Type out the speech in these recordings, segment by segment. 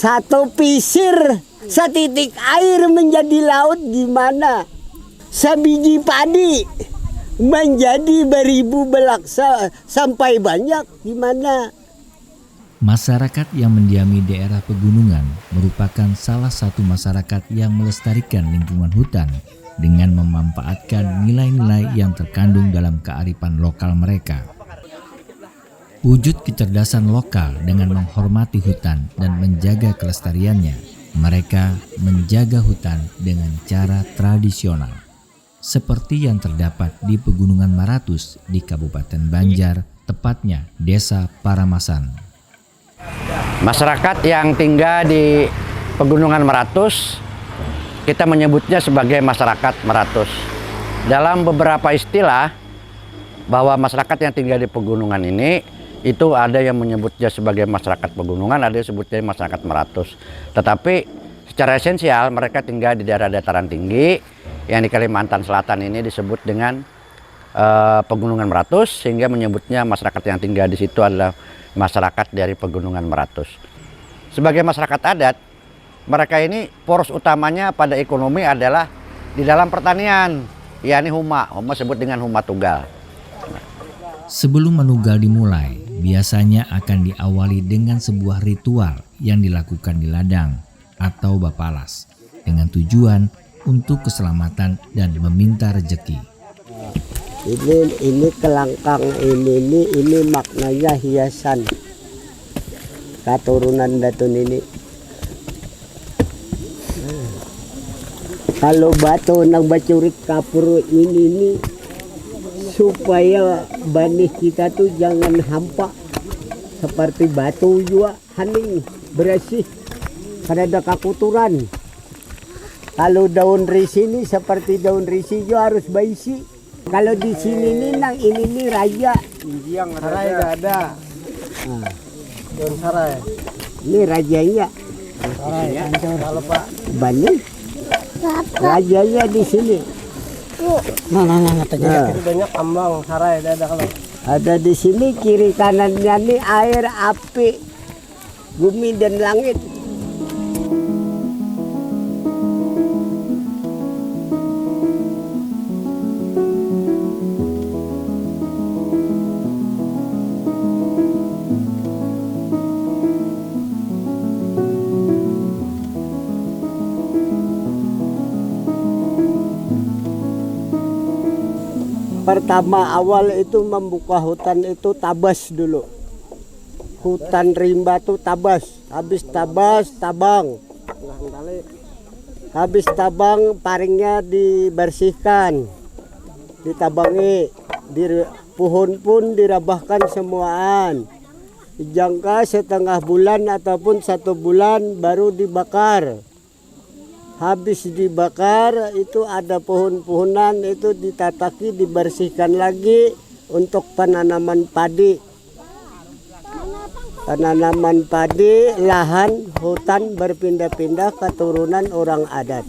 Satu pisir setitik air menjadi laut gimana? Sebiji padi menjadi beribu belaksa sampai banyak gimana? Masyarakat yang mendiami daerah pegunungan merupakan salah satu masyarakat yang melestarikan lingkungan hutan dengan memanfaatkan nilai-nilai yang terkandung dalam kearifan lokal mereka. Wujud kecerdasan lokal dengan menghormati hutan dan menjaga kelestariannya, mereka menjaga hutan dengan cara tradisional. Seperti yang terdapat di Pegunungan Maratus di Kabupaten Banjar, tepatnya Desa Paramasan. Masyarakat yang tinggal di Pegunungan Maratus, kita menyebutnya sebagai masyarakat Maratus. Dalam beberapa istilah, bahwa masyarakat yang tinggal di pegunungan ini, itu ada yang menyebutnya sebagai masyarakat pegunungan, ada yang sebutnya masyarakat Maratus. Tetapi secara esensial mereka tinggal di daerah dataran tinggi yang di Kalimantan Selatan ini disebut dengan Pegunungan Maratus, sehingga menyebutnya masyarakat yang tinggal di situ adalah masyarakat dari Pegunungan Maratus. Sebagai masyarakat adat, mereka ini poros utamanya pada ekonomi adalah di dalam pertanian, yakni huma disebut dengan huma tunggal. Sebelum manugal dimulai, biasanya akan diawali dengan sebuah ritual yang dilakukan di ladang atau bapalas dengan tujuan untuk keselamatan dan meminta rezeki. Ini kelangkang ini maknanya hiasan keturunan datun ini. Kalau batu nang bacurik kapur ini supaya banih kita tuh jangan hampa seperti batu juga hening bersih karena ada kakuturan. Kalau daun risi ini seperti daun risi juga harus baisi. Kalau di sini nih nang ini nih raja. Yang sarai nggak ada. Daun sarai. Ini rajanya. Sarai. Kalau Pak Banyak. Rajanya di sini. Nah, terjadi banyak ambang sarai ada kalau. Ada di sini kiri kanannya nih air, api, bumi dan langit. Pertama awal itu membuka hutan itu tabas dulu. Hutan rimba tuh tabas. Habis tabas tabang. Habis tabang paringnya dibersihkan. Ditabangi. Pohon pun dirabahkan semuaan. Jangka setengah bulan ataupun 1 bulan baru dibakar. Habis dibakar itu ada pohon-pohonan itu ditataki, dibersihkan lagi untuk penanaman padi. Penanaman padi, lahan, hutan berpindah-pindah keturunan orang adat.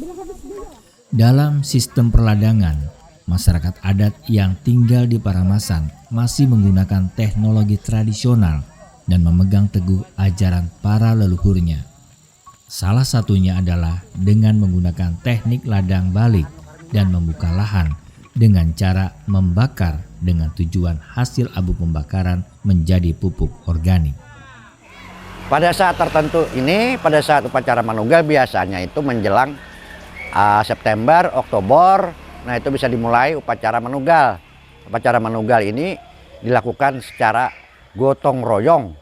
Dalam sistem perladangan, masyarakat adat yang tinggal di Paramasan masih menggunakan teknologi tradisional dan memegang teguh ajaran para leluhurnya. Salah satunya adalah dengan menggunakan teknik ladang balik dan membuka lahan dengan cara membakar dengan tujuan hasil abu pembakaran menjadi pupuk organik. Pada saat tertentu ini, pada saat upacara manugal biasanya itu menjelang September, Oktober, nah itu bisa dimulai upacara manugal. Upacara manugal ini dilakukan secara gotong royong.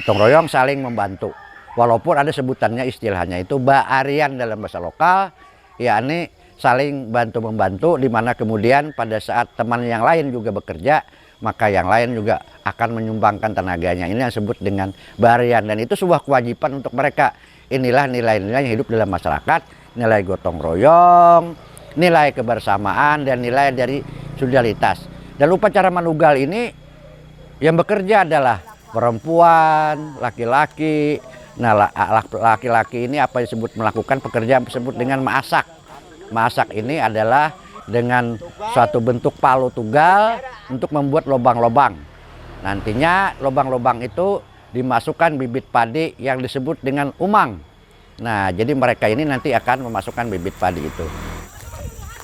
Gotong royong saling membantu. Walaupun ada sebutannya istilahnya itu baarian dalam bahasa lokal, yakni saling bantu-membantu, di mana kemudian pada saat teman yang lain juga bekerja, maka yang lain juga akan menyumbangkan tenaganya. Ini yang disebut dengan baarian, dan itu sebuah kewajiban untuk mereka. Inilah nilai-nilai yang hidup dalam masyarakat, nilai gotong royong, nilai kebersamaan, dan nilai dari solidaritas. Dan upacara manugal ini yang bekerja adalah perempuan, laki-laki. Nah, laki-laki ini apa disebut melakukan pekerjaan disebut dengan masak. Masak ini adalah dengan suatu bentuk palu tunggal untuk membuat lubang-lubang. Nantinya lubang-lubang itu dimasukkan bibit padi yang disebut dengan umang. Nah, jadi mereka ini nanti akan memasukkan bibit padi itu.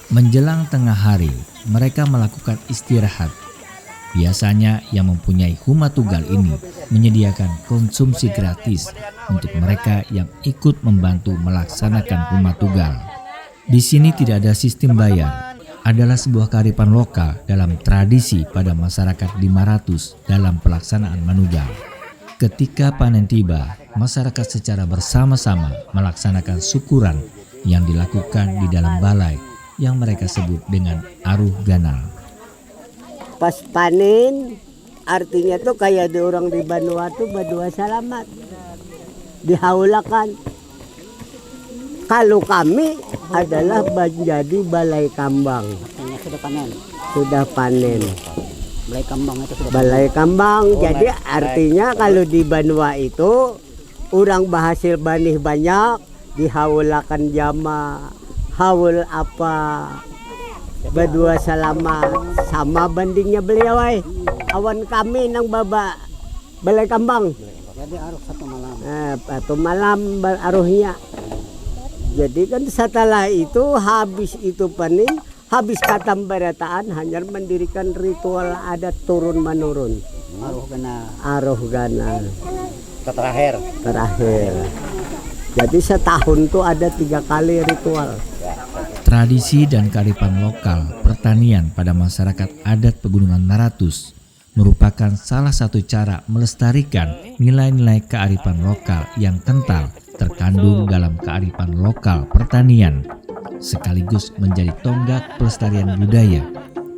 Menjelang tengah hari, mereka melakukan istirahat. Biasanya yang mempunyai Huma Tunggal ini menyediakan konsumsi gratis untuk mereka yang ikut membantu melaksanakan Huma Tunggal. Di sini tidak ada sistem bayar, adalah sebuah kearifan lokal dalam tradisi pada masyarakat di Maratus dalam pelaksanaan Manugal. Ketika panen tiba, masyarakat secara bersama-sama melaksanakan syukuran yang dilakukan di dalam balai yang mereka sebut dengan Aruh Ganal. Pas panen, artinya tuh kayak di orang di Vanuatu berdua selamat. Dihaulakan. Kalau kami adalah menjadi balai kambang. Sudah panen. Sudah panen. Balai kambang itu sudah. Balai kambang. Jadi artinya kalau di Banua itu orang berhasil banih banyak, dihaulakan jama, haul apa, berdua selamat, sama bandingnya beliau awan kami nang baba balai kambang. Jadi aruh Satu malam aruhnya. Jadi kan setelah itu habis itu panen, habis katam barataan hanya mendirikan ritual adat turun menurun. Aruh ganal. Terakhir. Jadi setahun tuh ada 3 kali ritual. Tradisi dan kearifan lokal pertanian pada masyarakat adat Pegunungan Maratus merupakan salah satu cara melestarikan nilai-nilai kearifan lokal yang kental terkandung dalam kearifan lokal pertanian, sekaligus menjadi tonggak pelestarian budaya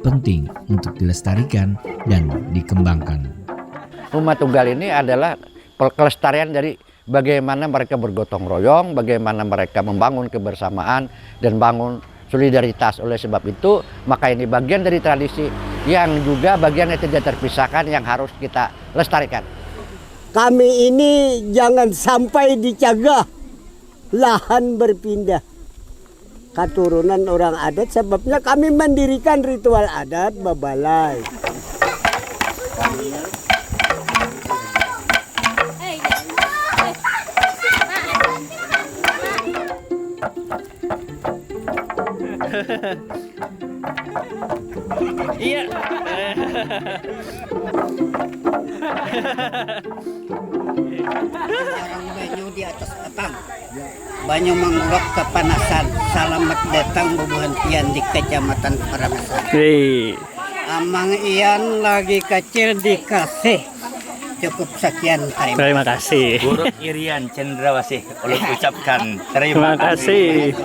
penting untuk dilestarikan dan dikembangkan. Huma Tunggal ini adalah kelestarian dari bagaimana mereka bergotong royong, bagaimana mereka membangun kebersamaan dan bangun solidaritas. Oleh sebab itu, maka ini bagian dari tradisi yang juga bagian yang tidak terpisahkan yang harus kita lestarikan. Kami ini jangan sampai dicegah lahan berpindah keturunan orang adat, sebabnya kami mendirikan ritual adat babalai. Iya. Banyu di atas atang. Banyu mengulok kepanasan. Selamat datang bebuhantian di Kecamatan Paramasan. Amang Ian lagi kecil dikasih. Cukup sekian Terima kasih. Buruk Irian Cendrawasih, ulun ucapkan Terima kasih.